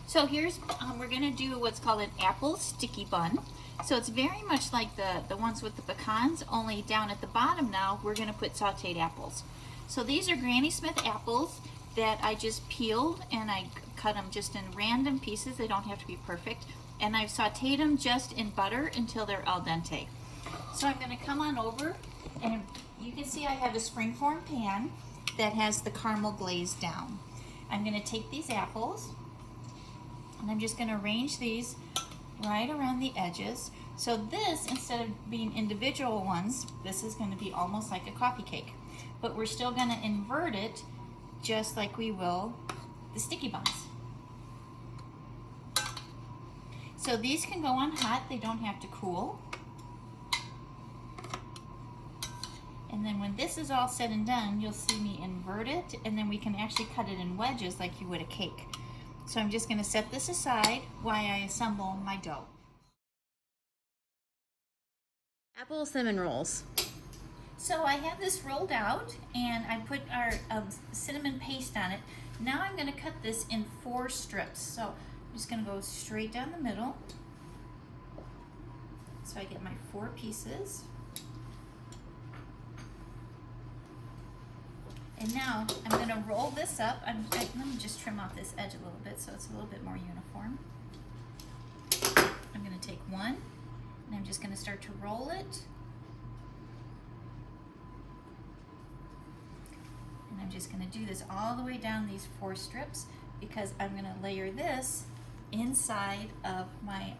So here's, we're gonna do what's called an apple sticky bun. So it's very much like the ones with the pecans, only down at the bottom now, we're gonna put sauteed apples. So these are Granny Smith apples that I just peeled and I cut them just in random pieces. They don't have to be perfect. And I've sauteed them just in butter until they're al dente. So I'm gonna come on over and you can see I have a springform pan that has the caramel glaze down. I'm gonna take these apples and I'm just gonna arrange these right around the edges. So this, instead of being individual ones, this is gonna be almost like a coffee cake. But we're still gonna invert it just like we will the sticky buns. So these can go on hot, they don't have to cool. And then when this is all said and done, you'll see me invert it, and then we can actually cut it in wedges like you would a cake. So I'm just gonna set this aside while I assemble my dough. Apple cinnamon rolls. So I have this rolled out and I put our cinnamon paste on it. Now I'm gonna cut this in 4 strips. So I'm just gonna go straight down the middle. So I get my 4 pieces. And now I'm gonna roll this up. Let me just trim off this edge a little bit so it's a little bit more uniform. I'm gonna take one and I'm just gonna start to roll it. And I'm just gonna do this all the way down these 4 strips because I'm gonna layer this inside of my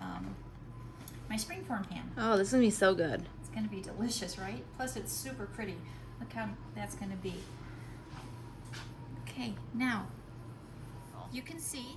my springform pan. Oh, this is gonna be so good. It's gonna be delicious, right? Plus it's super pretty. Look how that's gonna be. Okay, now you can see.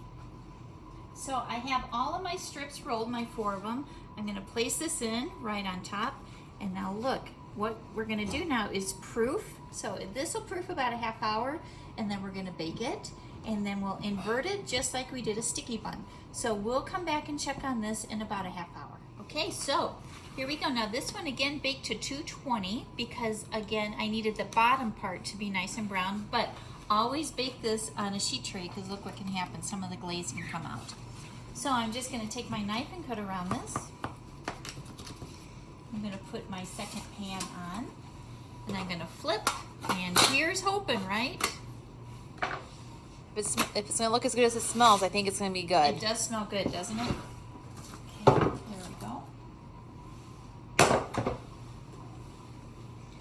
So I have all of my strips rolled, my 4 of them. I'm gonna place this in right on top. And now look, what we're gonna do now is proof. So this will proof about a ½ hour and then we're gonna bake it and then we'll invert it just like we did a sticky bun. So we'll come back and check on this in about a ½ hour. Okay, so here we go. Now this one again baked to 220 because again I needed the bottom part to be nice and brown, but always bake this on a sheet tray because look what can happen. Some of the glaze can come out. So I'm just gonna take my knife and cut around this. I'm gonna put my second pan on and I'm gonna flip and here's hoping, right? If it's gonna look as good as it smells, I think it's gonna be good. It does smell good, doesn't it? Okay, there we go.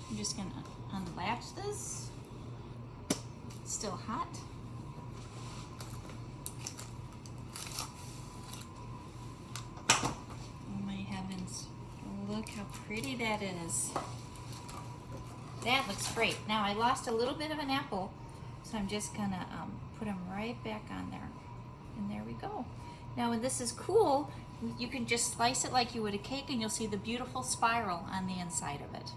I'm just gonna unlatch this. It's still hot. Oh my heavens. Look how pretty that is. That looks great. Now I lost a little bit of an apple, so I'm just gonna put them right back on there. And there we go. Now when this is cool, you can just slice it like you would a cake and you'll see the beautiful spiral on the inside of it.